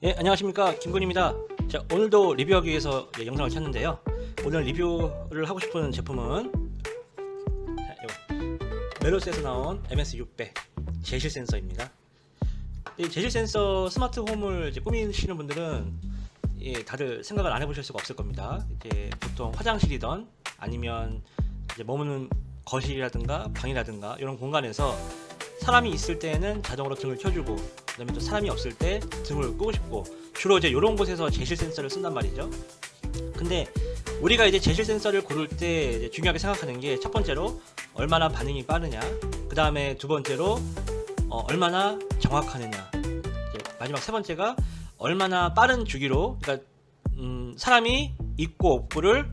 예, 안녕하십니까, 김군입니다. 자, 오늘도 리뷰하기 위해서 영상을 켰는데요. 오늘 리뷰를 하고 싶은 제품은 멜로스에서 나온 MS600 제실 센서입니다. 이 제실 센서 스마트 홈을 꾸미시는 분들은 다들 생각을 안 해보실 수가 없을 겁니다. 이제 보통 화장실이던 아니면 이제 머무는 거실이라든가 방이라든가 이런 공간에서 사람이 있을 때는 자동으로 등을 켜주고, 그 다음에 또 사람이 없을 때 등을 끄고 싶고, 주로 이제 이런 곳에서 제실 센서를 쓴단 말이죠. 근데 우리가 이제 제실 센서를 고를 때 이제 중요하게 생각하는 게, 첫 번째로 얼마나 반응이 빠르냐, 그 다음에 두 번째로 얼마나 정확하느냐, 이제 마지막 세 번째가 얼마나 빠른 주기로, 그러니까 사람이 있고 없고를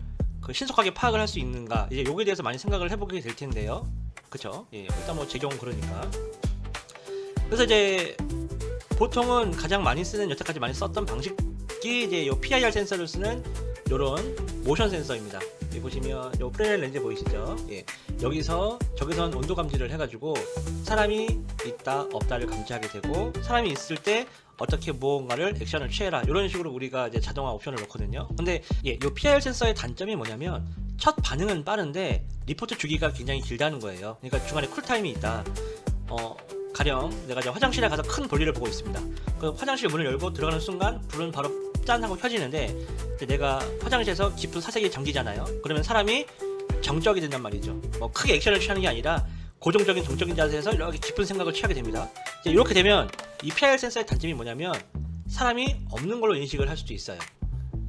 신속하게 파악을 할 수 있는가, 이제 요기에 대해서 많이 생각을 해보게 될 텐데요. 그쵸? 예, 일단 뭐 제 경우 그러니까. 그래서 이제 보통은 가장 많이 쓰는, 여태까지 많이 썼던 방식이 이제 요 PIR 센서를 쓰는 요런 모션 센서입니다. 여기 보시면 요 프레렐 렌즈 보이시죠? 예, 저기선 온도 감지를 해가지고 사람이 있다 없다를 감지하게 되고, 사람이 있을 때 어떻게 무언가를 액션을 취해라, 이런 식으로 우리가 이제 자동화 옵션을 넣거든요. 근데 요 PIR 센서의 단점이 뭐냐면, 첫 반응은 빠른데 리포트 주기가 굉장히 길다는 거예요. 그러니까 중간에 쿨타임이 있다. 가령 내가 이제 화장실에 가서 큰 볼일을 보고 있습니다. 그 화장실 문을 열고 들어가는 순간 불은 바로 짠 하고 켜지는데, 내가 화장실에서 깊은 사색이 잠기잖아요. 그러면 사람이 정적이 된단 말이죠. 뭐 크게 액션을 취하는 게 아니라 고정적인 정적인 자세에서 이렇게 깊은 생각을 취하게 됩니다. 이제 이렇게 되면 이 PIR 센서의 단점이 뭐냐면, 사람이 없는 걸로 인식을 할 수도 있어요.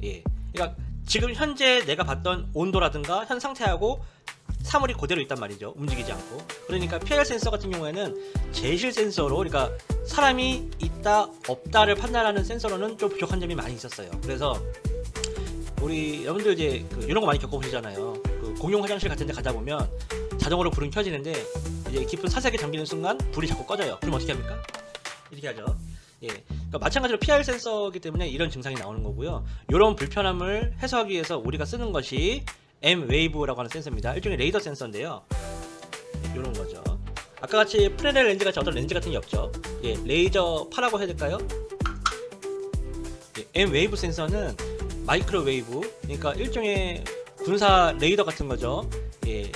예, 그러니까 지금 현재 내가 봤던 온도라든가 현 상태하고 사물이 그대로 있단 말이죠. 움직이지 않고. 그러니까 PIR 센서 같은 경우에는 제실 센서로, 그러니까 사람이 있다 없다를 판단하는 센서로는 좀 부족한 점이 많이 있었어요. 그래서 우리 여러분들 이제 이런 거 많이 겪어보시잖아요. 공용 화장실 같은 데 가다 보면 자동으로 불은 켜지는데, 이제 깊은 사색에 잠기는 순간 불이 자꾸 꺼져요. 그럼 어떻게 합니까? 이렇게 하죠. 예, 그러니까 마찬가지로 PIR 센서이기 때문에 이런 증상이 나오는 거고요. 이런 불편함을 해소하기 위해서 우리가 쓰는 것이 M-Wave라고 하는 센서입니다. 일종의 레이더 센서인데요. 이런 거죠. 아까 같이 프레렐 렌즈 같이 어떤 렌즈 같은 게 없죠. 예, 레이저 파라고 해야 될까요? 예, M-Wave 센서는 마이크로웨이브, 그러니까 일종의 군사 레이더 같은 거죠. 예,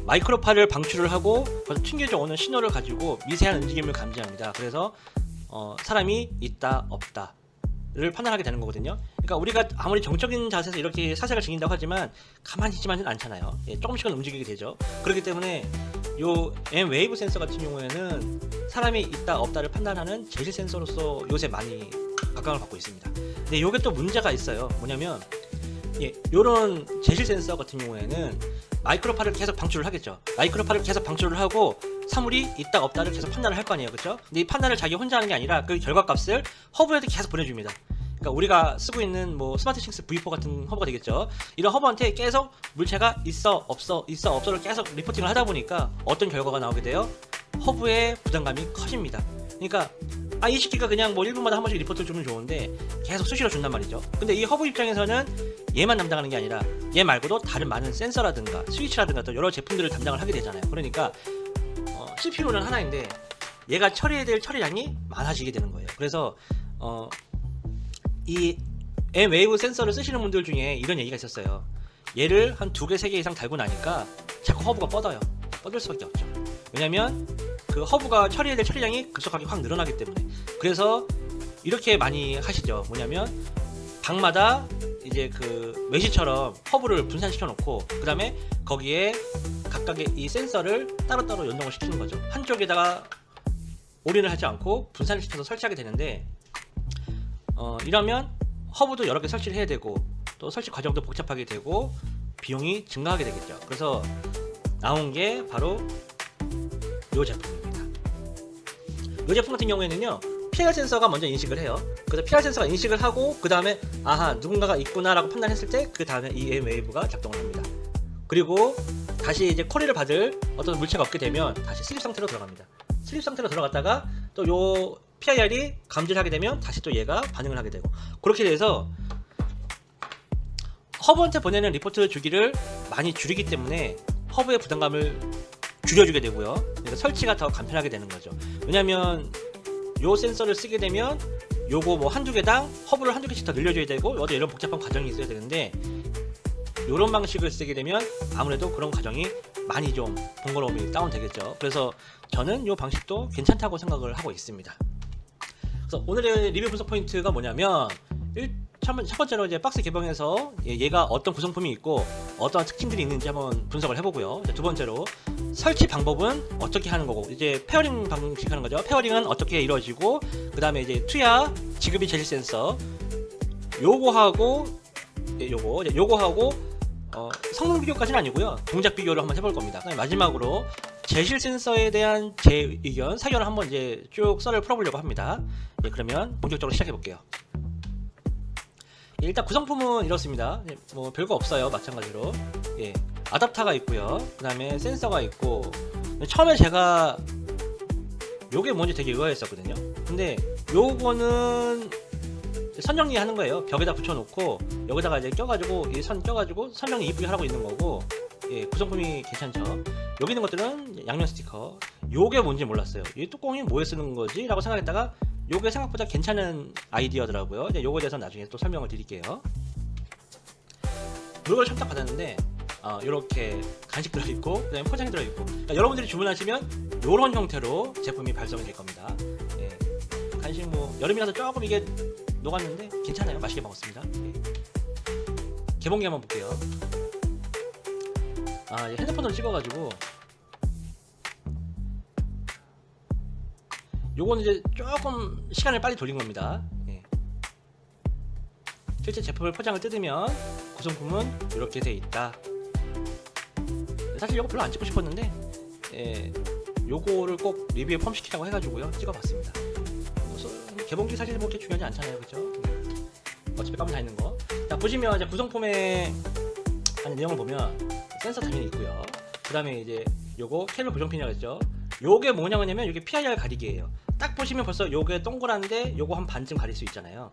마이크로파를 방출을 하고 거기서 튕겨져 오는 신호를 가지고 미세한 움직임을 감지합니다. 그래서 사람이 있다 없다를 판단하게 되는 거거든요. 그러니까 우리가 아무리 정적인 자세에서 이렇게 사색을 즐긴다고 하지만 가만히 있지만은 않잖아요. 예, 조금씩은 움직이게 되죠. 그렇기 때문에 요 M-Wave 센서 같은 경우에는 사람이 있다 없다를 판단하는 제실 센서로서 요새 많이 각광을 받고 있습니다. 근데 요게 또 문제가 있어요. 뭐냐면, 예, 요런 제실 센서 같은 경우에는 마이크로파를 계속 방출을 하겠죠. 마이크로파를 계속 방출을 하고 사물이 있다 없다를 계속 판단을 할 거 아니에요. 그렇죠? 근데 이 판단을 자기 혼자 하는 게 아니라 그 결과값을 허브에도 계속 보내줍니다. 그러니까 우리가 쓰고 있는 뭐 스마트싱스 V4 같은 허브가 되겠죠. 이런 허브한테 계속 물체가 있어 없어 있어 없어를 계속 리포팅을 하다 보니까 어떤 결과가 나오게 돼요? 허브의 부담감이 커집니다. 그러니까 이 시기가 그냥 뭐 1분마다 한 번씩 리포트를 주면 좋은데 계속 수시로 준단 말이죠. 근데 이 허브 입장에서는 얘만 담당하는 게 아니라 얘 말고도 다른 많은 센서라든가 스위치라든가 또 여러 제품들을 담당을 하게 되잖아요. 그러니까 CPU는 하나인데 얘가 처리해야 될 처리량이 많아지게 되는 거예요. 그래서 이 M-Wave 센서를 쓰시는 분들 중에 이런 얘기가 있었어요. 얘를 한 2개, 3개 이상 달고 나니까 자꾸 허브가 뻗어요. 뻗을 수밖에 없죠. 왜냐면 그 허브가 처리해야 될 처리량이 급속하게 확 늘어나기 때문에. 그래서 이렇게 많이 하시죠. 뭐냐면 방마다 이제 그 메시처럼 허브를 분산시켜 놓고, 그 다음에 거기에 각각의 이 센서를 따로따로 연동을 시키는 거죠. 한쪽에다가 올인을 하지 않고 분산을 시켜서 설치하게 되는데, 이러면 허브도 여러 개 설치를 해야 되고, 또 설치 과정도 복잡하게 되고 비용이 증가하게 되겠죠. 그래서 나온 게 바로 이 제품입니다. 이 제품 같은 경우에는요, PIR 센서가 먼저 인식을 해요. 그래서 PIR 센서가 인식을 하고, 그 다음에 아하, 누군가가 있구나 라고 판단했을 때 그 다음에 이 M-Wave가 작동을 합니다. 그리고 다시 이제 쿼리를 받을 어떤 물체가 없게 되면 다시 슬립 상태로 들어갑니다. 슬립 상태로 들어갔다가 또 요 PIR이 감지를 하게 되면 다시 또 얘가 반응을 하게 되고, 그렇게 돼서 허브한테 보내는 리포트 주기를 많이 줄이기 때문에 허브의 부담감을 줄여주게 되고요. 그러니까 설치가 더 간편하게 되는 거죠. 왜냐면 요 센서를 쓰게 되면 요거 뭐 한두 개당 허브를 한두 개씩 더 늘려줘야 되고 어디 이런 복잡한 과정이 있어야 되는데 요런 방식을 쓰게 되면 아무래도 그런 과정이 많이 좀 번거로움이 다운되겠죠. 그래서 저는 요 방식도 괜찮다고 생각을 하고 있습니다. 그래서 오늘의 리뷰 분석 포인트가 뭐냐면 첫 번째로 이제 박스 개봉해서 얘가 어떤 구성품이 있고 어떠한 특징들이 있는지 한번 분석을 해보고요. 두 번째로 설치 방법은 어떻게 하는 거고 이제 페어링 방식 하는 거죠. 페어링은 어떻게 이루어지고 그 다음에 이제 투야 지급이 제실 센서 요거하고 성능 비교까지는 아니고요. 동작 비교를 한번 해볼 겁니다. 그다음에 마지막으로 제실 센서에 대한 제 의견, 사견을 한번 이제 쭉 썰을 풀어보려고 합니다. 그러면 본격적으로 시작해 볼게요. 일단 구성품은 이렇습니다. 뭐 별거 없어요. 마찬가지로 아답터가 있고요. 그 다음에 센서가 있고 처음에 제가 요게 뭔지 되게 의아했었거든요. 근데 요거는 선정리 하는 거예요. 벽에다 붙여놓고 여기다가 이제 껴가지고 이 선 껴가지고 선정리 이쁘게 하라고 있는 거고 구성품이 괜찮죠. 여기 있는 것들은 양면 스티커. 요게 뭔지 몰랐어요. 이 뚜껑이 뭐에 쓰는 거지? 라고 생각했다가 요게 생각보다 괜찮은 아이디어더라고요. 이제 요거에 대해서 나중에 또 설명을 드릴게요. 물건을 첨딱 받았는데 이렇게 간식 들어있고 그다음에 포장이 들어있고 그러니까 여러분들이 주문하시면 요런 형태로 제품이 발송이 될 겁니다. 간식 뭐 여름이라서 조금 이게 녹았는데 괜찮아요. 맛있게 먹었습니다. 개봉기 한번 볼게요. 핸드폰으로 찍어가지고 요거는 이제 조금 시간을 빨리 돌린 겁니다. 실제 제품을 포장을 뜯으면 구성품은 이렇게 돼 있다. 사실 요거 별로 안 찍고 싶었는데 요거를 꼭 리뷰에 포함시키라고 해가지고요 찍어봤습니다. 개봉기 사실 뭐 그렇게 중요하지 않잖아요, 그렇죠? 어차피 까면 다 있는 거. 자, 보시면 이제 구성품의 내용을 보면 센서 당연히 있고요. 그 다음에 이제 요거 케이블 고정핀이라고 했죠. 요게 뭐냐면 요게 PIR 가리개예요. 딱 보시면 벌써 요게 동그란데 요거 한 반쯤 가릴 수 있잖아요.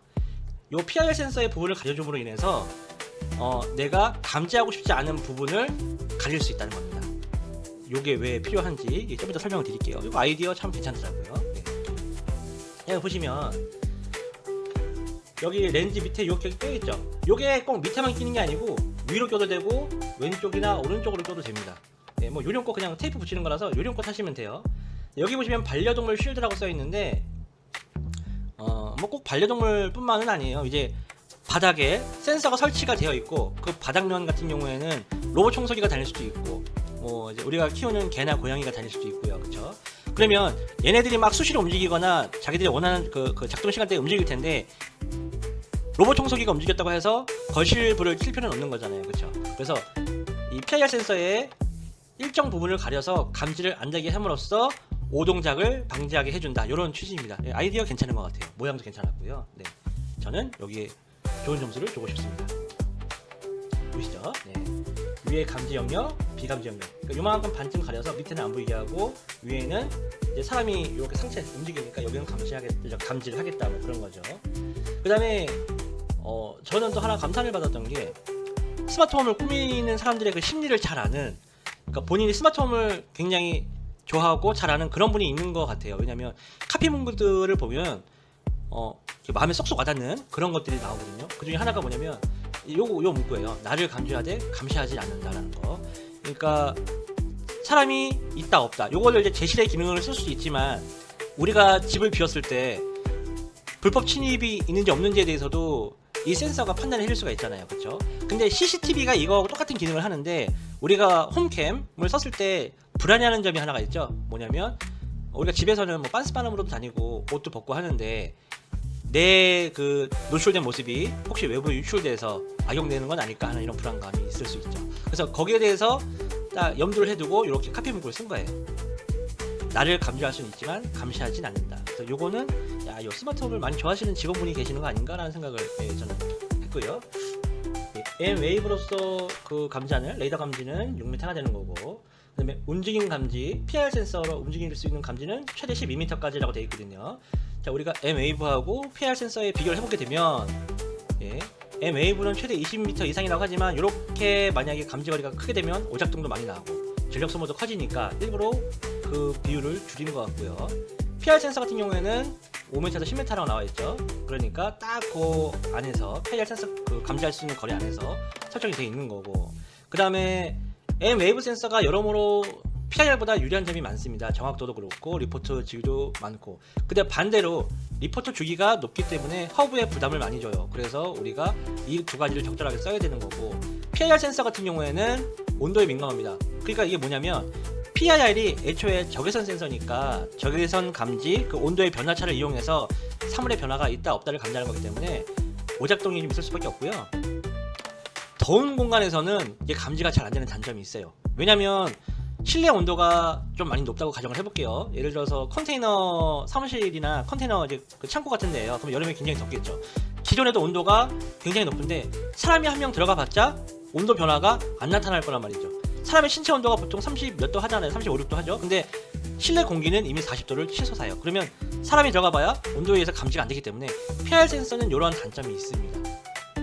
요 PIR 센서의 부분을 가려줌으로 인해서 내가 감지하고 싶지 않은 부분을 가릴 수 있다는 겁니다. 요게 왜 필요한지 좀 이따 설명을 드릴게요. 이거 아이디어 참 괜찮더라고요. 여기 보시면 여기 렌즈 밑에 이렇게 껴있죠. 요게 꼭 밑에만 끼는 게 아니고 위로 껴도 되고 왼쪽이나 오른쪽으로 껴도 됩니다. 뭐 요령 거 그냥 테이프 붙이는 거라서 요령 거 사시면 돼요. 여기 보시면 반려동물 쉴드라고 써 있는데 뭐 꼭 반려동물 뿐만은 아니에요. 이제 바닥에 센서가 설치가 되어 있고 그 바닥면 같은 경우에는 로봇 청소기가 다닐 수도 있고 뭐 이제 우리가 키우는 개나 고양이가 다닐 수도 있고요. 그렇죠? 그러면 얘네들이 막 수시로 움직이거나 자기들이 원하는 그 작동 시간대에 움직일 텐데 로봇 청소기가 움직였다고 해서 거실 불을 킬 필요는 없는 거잖아요. 그렇죠? 그래서 이 PIR 센서의 일정 부분을 가려서 감지를 안 되게 함으로써 오동작을 방지하게 해준다. 이런 취지입니다. 아이디어 괜찮은 것 같아요. 모양도 괜찮았고요. 저는 여기에 좋은 점수를 주고 싶습니다. 보시죠. 위에 감지 영역, 비감지 영역. 그러니까 요만큼 반쯤 가려서 밑에는 안 보이게 하고 위에는 이제 사람이 이렇게 상체 움직이니까 여기는 감지를 하겠다. 뭐 그런 거죠. 그 다음에 저는 또 하나 감탄을 받았던 게 스마트홈을 꾸미는 사람들의 그 심리를 잘 아는, 그러니까 본인이 스마트홈을 굉장히 좋아하고 잘 아는 그런 분이 있는 것 같아요. 왜냐면 카피 문구들을 보면 마음에 쏙쏙 와닿는 그런 것들이 나오거든요. 그 중에 하나가 뭐냐면 요 문구예요. 나를 감지하되 감시하지 않는다라는 거. 그러니까 사람이 있다 없다 요거를 이제 제실의 기능을 쓸 수도 있지만 우리가 집을 비웠을 때 불법 침입이 있는지 없는지에 대해서도 이 센서가 판단을 해줄 수가 있잖아요. 그렇죠? 근데 CCTV가 이거하고 똑같은 기능을 하는데 우리가 홈캠을 썼을 때 불안해하는 점이 하나가 있죠. 뭐냐면 우리가 집에서는 뭐 빤스빠름으로도 다니고 옷도 벗고 하는데 내 그 노출된 모습이 혹시 외부에 유출돼서 악용되는 건 아닐까 하는 이런 불안감이 있을 수 있죠. 그래서 거기에 대해서 딱 염두를 해두고 이렇게 카피 문구를 쓴 거예요. 나를 감지할 수는 있지만 감시하진 않는다. 그래서 요거는 요 스마트홈을 많이 좋아하시는 직원분이 계시는 거 아닌가라는 생각을 저는 했고요. M웨이브로서 그 감지하는 레이더 감지는 6m가 되는 거고, 그다음에 움직임 감지, PIR 센서로 움직일 수 있는 감지는 최대 12m까지라고 되어 있거든요. 자, 우리가 M웨이브하고 PIR 센서에 비교를 해보게 되면 M웨이브는 최대 20m 이상이라고 하지만 이렇게 만약에 감지거리가 크게 되면 오작동도 많이 나고 전력 소모도 커지니까 일부러 그 비율을 줄이는 것 같고요. PIR 센서 같은 경우에는 5m에서 10m라고 나와 있죠. 그러니까 딱 그 안에서 PIR 센서 그 감지할 수 있는 거리 안에서 설정이 되어 있는 거고, 그 다음에 M 웨이브 센서가 여러모로 PIR보다 유리한 점이 많습니다. 정확도도 그렇고 리포트 주기도 많고. 근데 반대로 리포트 주기가 높기 때문에 허브에 부담을 많이 줘요. 그래서 우리가 이 두 가지를 적절하게 써야 되는 거고, PIR 센서 같은 경우에는 온도에 민감합니다. 그러니까 이게 뭐냐면 PIR이 애초에 적외선 센서니까 적외선 감지, 그 온도의 변화차를 이용해서 사물의 변화가 있다 없다를 감지하는 거기 때문에 오작동이 좀 있을 수밖에 없고요. 더운 공간에서는 이게 감지가 잘 안 되는 단점이 있어요. 왜냐면 실내 온도가 좀 많이 높다고 가정을 해볼게요. 예를 들어서 컨테이너 사무실이나 컨테이너 이제 그 창고 같은 데예요. 그럼 여름에 굉장히 덥겠죠. 기존에도 온도가 굉장히 높은데 사람이 한 명 들어가 봤자 온도 변화가 안 나타날 거란 말이죠. 사람의 신체 온도가 보통 30 몇 도 하잖아요. 35, 6도 하죠. 근데 실내 공기는 이미 40도를 치솟아요. 그러면 사람이 들어가 봐야 온도에 의해서 감지가 안 되기 때문에 PIR 센서는 이러한 단점이 있습니다.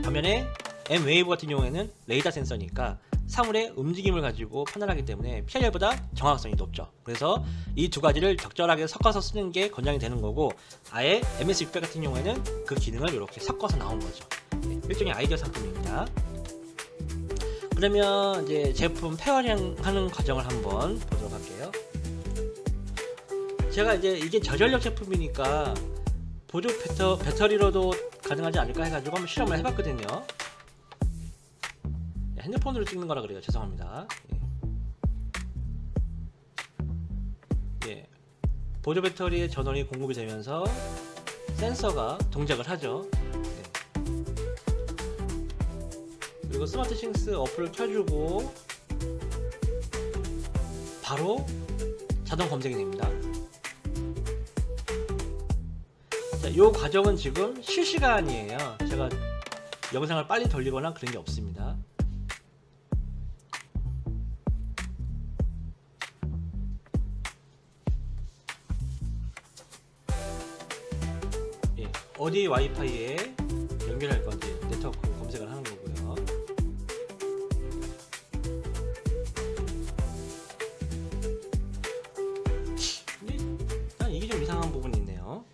반면에 M 웨이브 같은 경우에는 레이더 센서니까 사물의 움직임을 가지고 판단하기 때문에 PIR보다 정확성이 높죠. 그래서 이 두 가지를 적절하게 섞어서 쓰는 게 권장이 되는 거고, 아예 MS600 같은 경우에는 그 기능을 이렇게 섞어서 나온 거죠. 일종의 아이디어 상품입니다. 그러면 이제 제품 페어링하는 과정을 한번 보도록 할게요. 제가 이제 이게 저전력 제품이니까 보조 배터리로도 가능하지 않을까 해가지고 한번 실험을 해봤거든요. 핸드폰으로 찍는 거라 그래요. 죄송합니다. 예. 보조 배터리의 전원이 공급이 되면서 센서가 동작을 하죠. 예. 그리고 스마트 싱스 어플을 켜주고 바로 자동 검색이 됩니다. 자, 이 과정은 지금 실시간이에요. 제가 영상을 빨리 돌리거나 그런 게 없습니다. 어디 와이파이에 연결할 건지 네트워크 검색을 하는 거고요. 근데 이게 좀 이상한 부분이 있네요.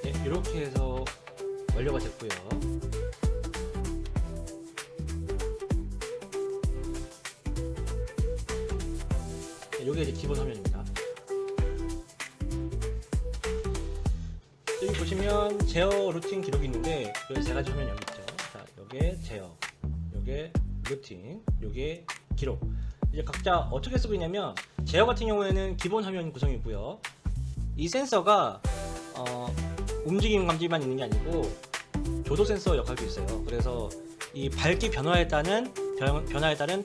네, 이렇게 해서 완료가 됐고요. 이게 이제 기본 화면입니다. 여기 보시면 제어 루팅 기록이 있는데 여기 세 가지 화면이 여기 있죠. 자, 요게 제어, 요게 루팅, 요게 기록. 이제 각자 어떻게 쓰고 있냐면, 제어 같은 경우에는 기본 화면 구성이고요. 이 센서가 움직임 감지만 있는 게 아니고 조도 센서 역할도 있어요. 그래서 이 밝기 변화에 따른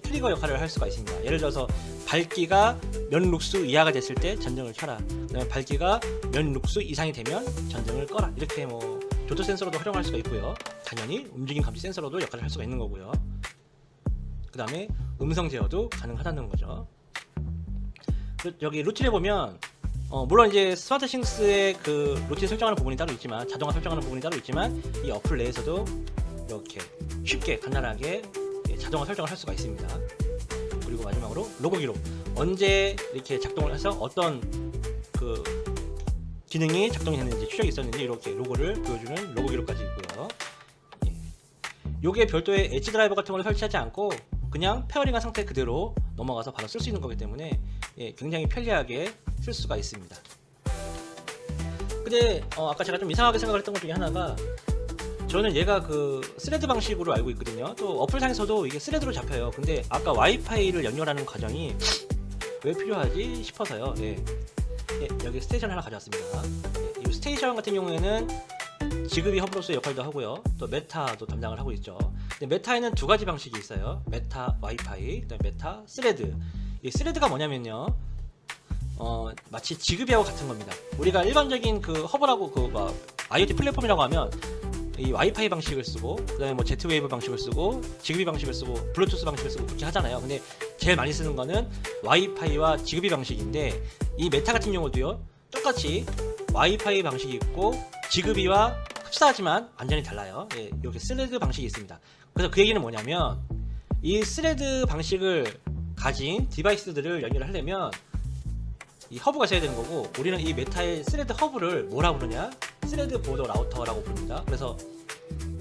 트리거 역할을 할 수가 있습니다. 예를 들어서 밝기가 몇 룩스 이하가 됐을 때 전등을 켜라. 그다음에 밝기가 몇 룩스 이상이 되면 전등을 꺼라. 이렇게 뭐 조도 센서로도 활용할 수가 있고요. 당연히 움직임 감지 센서로도 역할을 할 수가 있는 거고요. 그다음에 음성 제어도 가능하다는 거죠. 여기 루틴에 보면 물론 이제 스마트 싱스의 그 루틴 설정하는 부분이 따로 있지만, 자동화 설정하는 부분이 따로 있지만, 이 어플 내에서도 이렇게 쉽게 간단하게 자동화 설정을 할 수가 있습니다. 그리고 마지막으로 로고 기록, 언제 이렇게 작동을 해서 어떤 그 기능이 작동이 됐는지, 추적이 있었는지 이렇게 로고를 보여주는 로고 기록까지 있고요. 예. 요게 별도의 엣지 드라이버 같은 걸 설치하지 않고 그냥 페어링한 상태 그대로 넘어가서 바로 쓸 수 있는 거기 때문에 굉장히 편리하게 쓸 수가 있습니다. 근데 아까 제가 좀 이상하게 생각을 했던 것 중에 하나가, 저는 얘가 그 스레드 방식으로 알고 있거든요. 또 어플상에서도 이게 스레드로 잡혀요. 근데 아까 와이파이를 연결하는 과정이 왜 필요하지 싶어서요. 여기 스테이션 하나 가져왔습니다. 이 스테이션 같은 경우에는 지급이 허브로서의 역할도 하고요. 또 메타도 담당을 하고 있죠. 근데 메타에는 두 가지 방식이 있어요. 메타 와이파이, 그다음에 메타 스레드. 이 스레드가 뭐냐면요, 마치 지급이하고 같은 겁니다. 우리가 일반적인 그 허브라고 IoT 플랫폼이라고 하면 이 와이파이 방식을 쓰고, 그다음에 뭐 Z웨이브 방식을 쓰고, 지급이 방식을 쓰고, 블루투스 방식을 쓰고 그렇게 하잖아요. 근데 제일 많이 쓰는 거는 와이파이와 지급이 방식인데, 이 메타 같은 경우도요, 똑같이 와이파이 방식이 있고 지그비와 흡사하지만 완전히 달라요. 예, 여기 스레드 방식이 있습니다. 그래서 그 얘기는 뭐냐면 이 스레드 방식을 가진 디바이스들을 연결을 하려면 이 허브가 있어야 되는 거고, 우리는 이 메타의 스레드 허브를 뭐라 부르냐? 스레드 보더 라우터라고 부릅니다. 그래서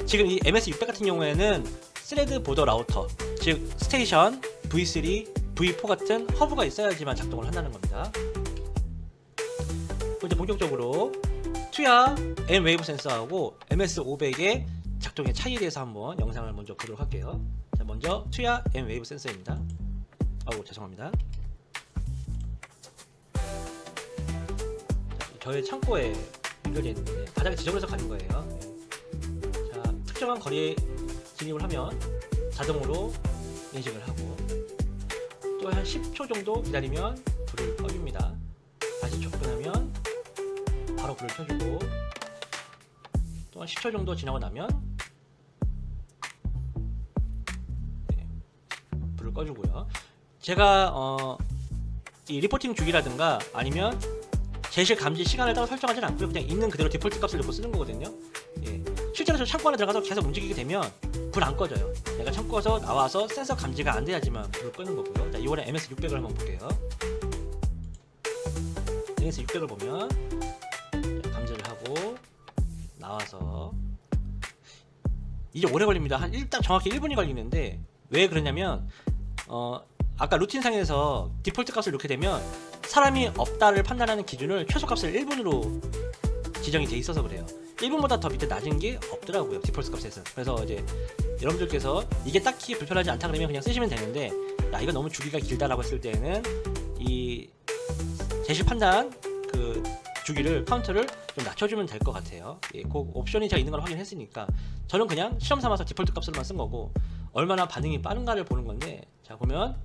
지금 이 MS600 같은 경우에는 스레드 보더 라우터, 즉 스테이션, V3, V4 같은 허브가 있어야지만 작동을 한다는 겁니다. 이제 본격적으로 투야 M웨이브 센서하고 MS500의 작동의 차이에 대해서 한번 영상을 먼저 보도록 할게요. 자, 먼저 투야 M웨이브 센서입니다. 아우, 죄송합니다. 자, 저의 창고에 연결되어 있는데 바닥에 지저분해서 가는 거예요. 네. 자, 특정한 거리에 진입을 하면 자동으로 인식을 하고, 또 한 10초 정도 기다리면 불을 꺼줍니다. 다시 접근하면 바로 불을 켜주고, 또 한 10초 정도 지나고 나면 네, 불을 꺼주고요. 제가 이 리포팅 주기라든가 아니면 제실 감지 시간을 따로 설정하지는 않고요. 그냥 있는 그대로 디폴트 값을 넣고 쓰는 거거든요. 예. 실제로 저 창고 안에 들어가서 계속 움직이게 되면 불 안 꺼져요. 내가 창고에서 나와서 센서 감지가 안 돼야지만 불을 끄는 거고요. 자, 이번에 MS600을 한번 볼게요. MS600을 보면 감지를 하고 나와서 이제 오래 걸립니다. 일단 정확히 1분이 걸리는데, 왜 그러냐면 아까 루틴상에서 디폴트 값을 넣게 되면 사람이 없다를 판단하는 기준을 최소값을 1분으로 지정이 돼 있어서 그래요. 1분보다 더 밑에 낮은 게 없더라고요, 디폴트 값에서. 그래서 이제 여러분들께서 이게 딱히 불편하지 않다 그러면 그냥 쓰시면 되는데, 야, 이거 너무 주기가 길다라고 했을 때는 이 제시 판단 그 주기를, 카운트를 좀 낮춰주면 될 것 같아요. 예, 그 옵션이 제가 있는 걸 확인했으니까 저는 그냥 실험 삼아서 디폴트 값으로만 쓴 거고, 얼마나 반응이 빠른가를 보는 건데, 자, 보면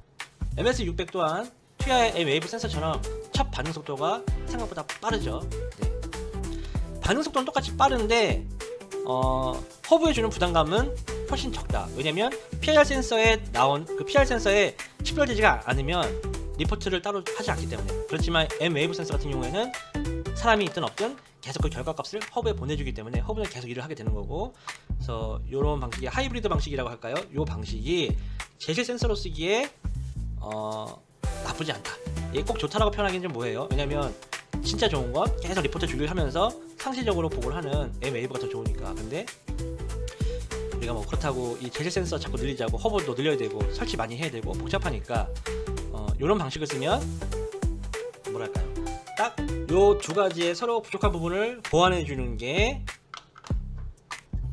MS600 또한 투야의 웨이브 센서처럼 첫 반응 속도가 생각보다 빠르죠. 네. 반응 속도는 똑같이 빠른데 허브에 주는 부담감은 훨씬 적다. 왜냐면 PIR 센서에 나온 그 PIR 센서에 식별되지가 않으면 리포트를 따로 하지 않기 때문에. 그렇지만 M웨이브 센서 같은 경우에는 사람이 있든 없든 계속 그 결과값을 허브에 보내주기 때문에 허브는 계속 일을 하게 되는 거고, 그래서 이런 방식이 하이브리드 방식이라고 할까요? 이 방식이 제실 센서로 쓰기에 나쁘지 않다. 이게 꼭 좋다라고 표현하기는 좀 뭐예요? 왜냐면 진짜 좋은 건 계속 리포트 주기를 하면서 상시적으로 보고를 하는 M웨이브가 더 좋으니까. 근데 우리가 뭐 그렇다고 이 제실 센서 자꾸 늘리자고 허브도 늘려야 되고 설치 많이 해야 되고 복잡하니까 이런 방식을 쓰면 뭐랄까요, 딱 요 두 가지의 서로 부족한 부분을 보완해 주는 게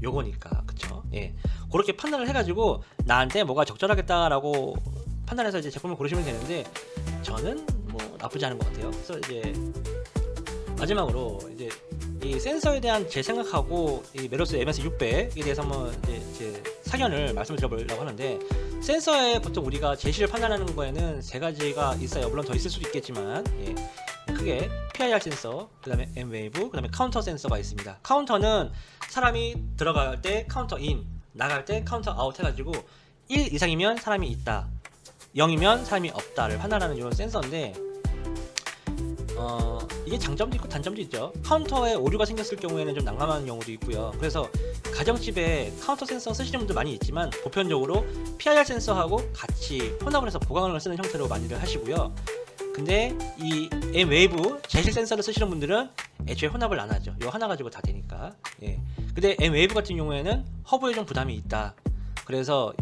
요거니까, 그쵸? 예, 그렇게 판단을 해가지고 나한테 뭐가 적절하겠다라고 판단해서 이제 제품을 고르시면 되는데, 저는 뭐 나쁘지 않은 것 같아요. 그래서 이제 마지막으로 이제 이 센서에 대한 제 생각하고 이 메로스 MS600에 대해서 한번 이제 제 사견을 말씀을 드려보려고 하는데, 센서에 보통 우리가 제시를 판단하는 거에는 세 가지가 있어요. 물론 더 있을 수도 있겠지만, 예, 크게 PIR 센서, 그 다음에 M웨이브, 그 다음에 카운터 센서가 있습니다. 카운터는 사람이 들어갈 때 카운터 인, 나갈 때 카운터 아웃 해가지고 1 이상이면 사람이 있다, 0이면 사람이 없다를 판단하는 이런 센서인데, 이게 장점도 있고 단점도 있죠. 카운터에 오류가 생겼을 경우에는 좀 난감한 경우도 있고요. 그래서 가정집에 카운터 센서 쓰시는 분들 많이 있지만 보편적으로 PIR 센서하고 같이 혼합을 해서 보강을 쓰는 형태로 많이들 하시고요. 근데 이 M웨이브 제실 센서를 쓰시는 분들은 애초에 혼합을 안 하죠. 이거 하나 가지고 다 되니까. 예. 근데 M웨이브 같은 경우에는 허브에 좀 부담이 있다. 그래서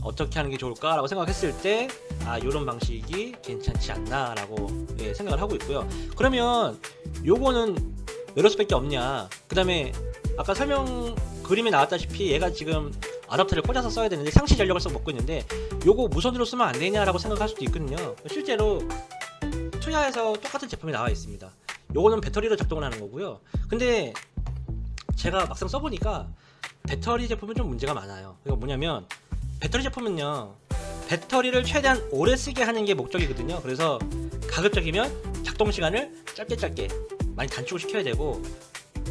어떻게 하는 게 좋을까라고 생각했을 때 이런 방식이 괜찮지 않나라고 생각을 하고 있고요. 그러면 요거는 메로스밖에 없냐? 그 다음에 아까 설명 그림에 나왔다시피 얘가 지금 어댑터를 꽂아서 써야 되는데 상시 전력을 써 먹고 있는데 요거 무선으로 쓰면 안 되냐라고 생각할 수도 있거든요. 실제로 투야에서 똑같은 제품이 나와 있습니다. 요거는 배터리로 작동을 하는 거고요. 근데 제가 막상 써보니까 배터리 제품은 좀 문제가 많아요. 이거 뭐냐면, 배터리 제품은요, 배터리를 최대한 오래 쓰게 하는 게 목적이거든요. 그래서 가급적이면 작동 시간을 짧게 많이 단축을 시켜야 되고,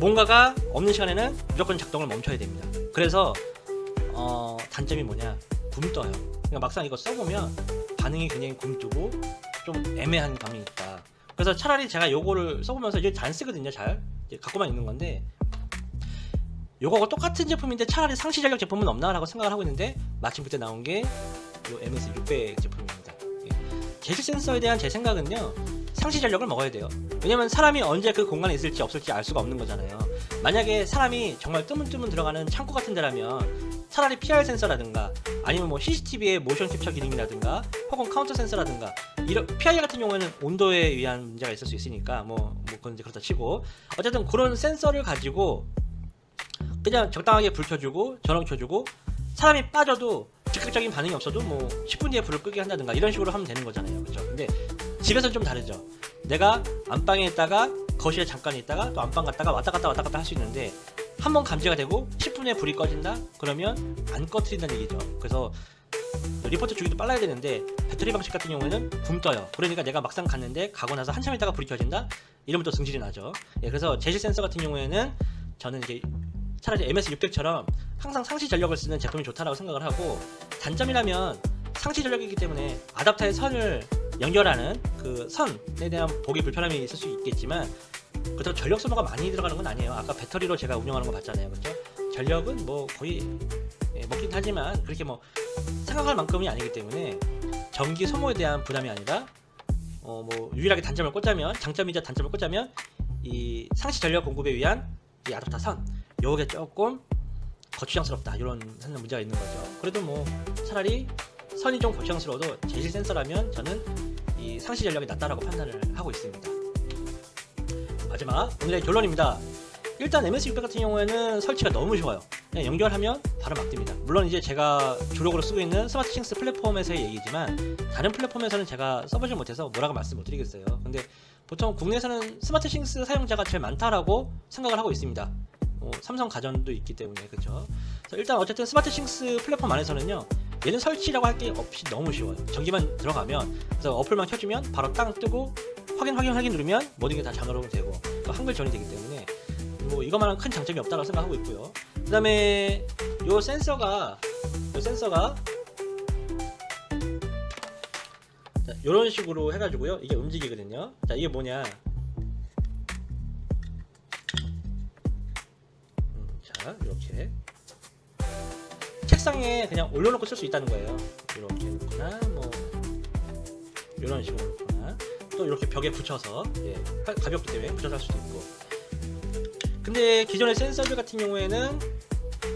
뭔가가 없는 시간에는 무조건 작동을 멈춰야 됩니다. 그래서 단점이 뭐냐, 굼떠요. 그러니까 막상 이거 써보면 반응이 굉장히 굼뜨고 좀 애매한 감이 있다. 그래서 차라리 제가 요거를 써보면서 이제 잘 안 쓰거든요. 잘 이제 갖고만 있는 건데, 요거하고 똑같은 제품인데 차라리 상시 전력 제품은 없나라고 생각을 하고 있는데 마침 그때 나온 게 요 MS600 제품입니다. 제실 센서에 대한 제 생각은요, 상시 전력을 먹어야 돼요. 왜냐면 사람이 언제 그 공간에 있을지 없을지 알 수가 없는 거잖아요. 만약에 사람이 정말 뜨문뜨문 들어가는 창고 같은 데라면 차라리 PR 센서라든가 아니면 뭐 CCTV의 모션 캡처 기능이라든가 혹은 카운터 센서라든가, 이런 PR 같은 경우에는 온도에 의한 문제가 있을 수 있으니까 그건 이제 그렇다 치고, 어쨌든 그런 센서를 가지고 그냥 적당하게 불 켜주고 전원 켜주고 사람이 빠져도 즉각적인 반응이 없어도 뭐 10분 뒤에 불을 끄게 한다든가 이런 식으로 하면 되는 거잖아요. 그렇죠? 근데 집에서는 좀 다르죠. 내가 안방에 있다가 거실에 잠깐 있다가 또 안방 갔다가 왔다 갔다 할 수 있는데, 한번 감지가 되고 10분에 불이 꺼진다? 그러면 안 꺼트린다는 얘기죠. 그래서 리포트 주기도 빨라야 되는데 배터리 방식 같은 경우에는 굶 떠요. 그러니까 내가 막상 갔는데 가고 나서 한참 있다가 불이 켜진다? 이러면 또 승질이 나죠. 그래서 제실 센서 같은 경우에는 저는 이제 차라리 MS600처럼 항상 상시 전력을 쓰는 제품이 좋다라고 생각을 하고, 단점이라면 상시 전력이기 때문에 아답터의 선을 연결하는 그 선에 대한 보기 불편함이 있을 수 있겠지만, 그렇다고 전력 소모가 많이 들어가는 건 아니에요. 아까 배터리로 제가 운영하는 거 봤잖아요. 그렇죠? 전력은 뭐 거의 먹긴 하지만 그렇게 뭐 생각할 만큼이 아니기 때문에 전기 소모에 대한 부담이 아니라 뭐 유일하게 단점을 꽂자면, 장점이자 단점을 꽂자면 이 상시 전력 공급에 위한 이 아답터 선, 요게 조금 거추장스럽다, 이런 문제가 있는 거죠. 그래도 뭐 차라리 선이 좀 거추장스러워도 제실 센서라면 저는 이 상시 전력이 낫다라고 판단을 하고 있습니다. 마지막 오늘의 결론입니다. 일단 MS600 같은 경우에는 설치가 너무 좋아요. 그냥 연결하면 바로 막 뜹니다. 물론 이제 제가 주력으로 쓰고 있는 스마트싱스 플랫폼에서의 얘기지만, 다른 플랫폼에서는 제가 써보지 못해서 뭐라고 말씀 못 드리겠어요. 근데 보통 국내에서는 스마트싱스 사용자가 제일 많다라고 생각을 하고 있습니다. 삼성 가전도 있기 때문에. 그렇죠? 일단 어쨌든 스마트싱스 플랫폼 안에서는요, 얘는 설치라고 할 게 없이 너무 쉬워요. 전기만 들어가면, 그래서 어플만 켜주면 바로 땅 뜨고 확인 누르면 모든 게 다 자동으로 되고 또 한글 전이 되기 때문에 뭐 이것만한 큰 장점이 없다고 생각하고 있고요. 그 다음에 요 센서가 자, 요런 식으로 해가지고요, 이게 움직이거든요. 자, 이게 뭐냐, 자, 이렇게 책상에 그냥 올려놓고 쓸 수 있다는 거예요. 이렇게 놓거나 뭐 이런 식으로 놓거나, 또 이렇게 벽에 붙여서 가볍기 때문에 붙여서 할 수도 있고. 근데 기존의 센서들 같은 경우에는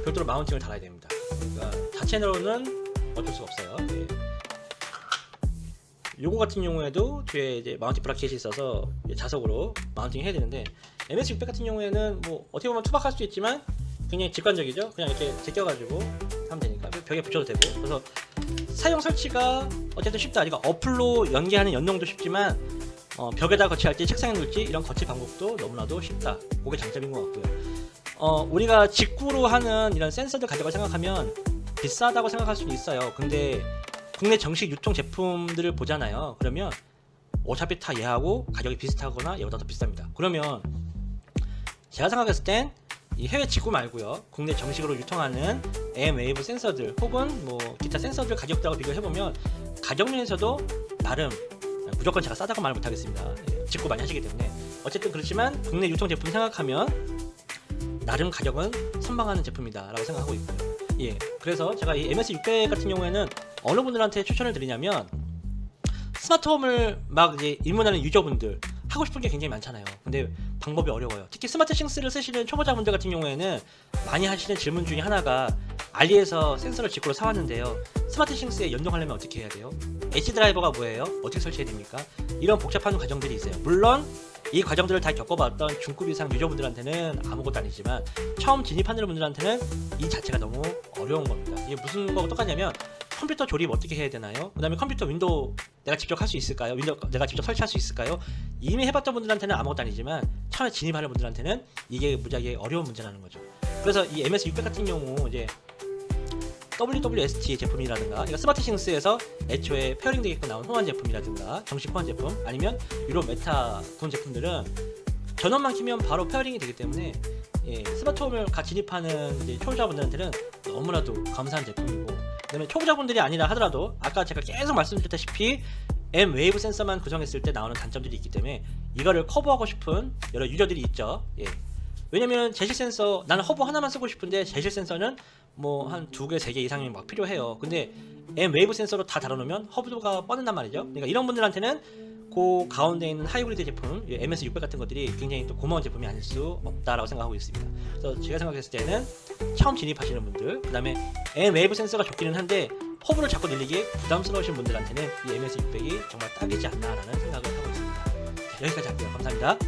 별도로 마운팅을 달아야 됩니다. 그러니까 자체로는 어쩔 수가 없어요. 요거 같은 경우에도 뒤에 이제 마운팅 브라켓이 있어서 자석으로 마운팅 해야 되는데, MS600 같은 경우에는 뭐 어떻게 보면 투박할 수도 있지만 굉장히 직관적이죠. 그냥 이렇게 제껴가지고 하면 되니까 벽에 붙여도 되고, 그래서 사용 설치가 어쨌든 쉽다. 그러니까 어플로 연계하는 연동도 쉽지만 벽에다 거치할지 책상에 놓을지 이런 거치 방법도 너무나도 쉽다. 그게 장점인 것 같고요. 우리가 직구로 하는 이런 센서들 가격을 생각하면 비싸다고 생각할 수는 있어요. 근데 국내 정식 유통 제품들을 보잖아요. 그러면 어차피 다 얘하고 가격이 비슷하거나 얘보다 더 비쌉니다. 그러면 제가 생각했을 땐 이 해외 직구 말고요, 국내 정식으로 유통하는 M웨이브 센서들 혹은 뭐 기타 센서들 가격들하고 비교해보면 가격 면에서도 나름, 무조건 제가 싸다고 말 못하겠습니다. 직구 많이 하시기 때문에. 어쨌든 그렇지만 국내 유통 제품 생각하면 나름 가격은 선방하는 제품이다 라고 생각하고 있고요. 그래서 제가 이 MS600 같은 경우에는 어느 분들한테 추천을 드리냐면, 스마트홈을 막 이제 입문하는 유저분들, 하고 싶은 게 굉장히 많잖아요. 근데 방법이 어려워요. 특히 스마트싱스를 쓰시는 초보자분들 같은 경우에는 많이 하시는 질문 중에 하나가, 알리에서 센서를 직구로 사왔는데요, 스마트싱스에 연동하려면 어떻게 해야 돼요? 엣지 드라이버가 뭐예요? 어떻게 설치해야 됩니까? 이런 복잡한 과정들이 있어요. 물론 이 과정들을 다 겪어봤던 중급 이상 유저분들한테는 아무것도 아니지만, 처음 진입하는 분들한테는 이 자체가 너무 어려운 겁니다. 이게 무슨 거하고 똑같냐면, 컴퓨터 조립 어떻게 해야 되나요? 그 다음에 컴퓨터 윈도우 내가 직접 할 수 있을까요? 윈도우 내가 직접 설치할 수 있을까요? 이미 해봤던 분들한테는 아무것도 아니지만 처음에 진입하는 분들한테는 이게 무지하게 어려운 문제라는 거죠. 그래서 이 MS600 같은 경우 이제 WWST 제품이라든가, 그러니까 스마트싱스에서 애초에 페어링 되게끔 나온 호환 제품이라든가 정식 호환 제품, 아니면 유로 메타 돈 제품들은 전원만 키면 바로 페어링이 되기 때문에 스마트홈을 같이 진입하는 이제 초보자분들한테는 너무나도 감사한 제품이고, 그다음에 초보자분들이 아니라 하더라도 아까 제가 계속 말씀드렸다시피 M웨이브 센서만 구성했을 때 나오는 단점들이 있기 때문에 이거를 커버하고 싶은 여러 유저들이 있죠. 예. 왜냐면 제실 센서 나는 허브 하나만 쓰고 싶은데 제실 센서는 뭐 한 2개, 3개 이상이 막 필요해요. 근데 M 웨이브 센서로 다 달아놓으면 허브가 뻗는단 말이죠. 그러니까 이런 분들한테는 그 가운데 있는 하이브리드 제품 MS600 같은 것들이 굉장히 또 고마운 제품이 아닐 수 없다라고 생각하고 있습니다. 그래서 제가 생각했을 때는 처음 진입하시는 분들, 그 다음에 M 웨이브 센서가 좋기는 한데 허브를 자꾸 늘리기에 부담스러우신 분들한테는 이 MS600이 정말 딱이지 않나라는 생각을 하고 있습니다. 여기까지 할게요. 감사합니다.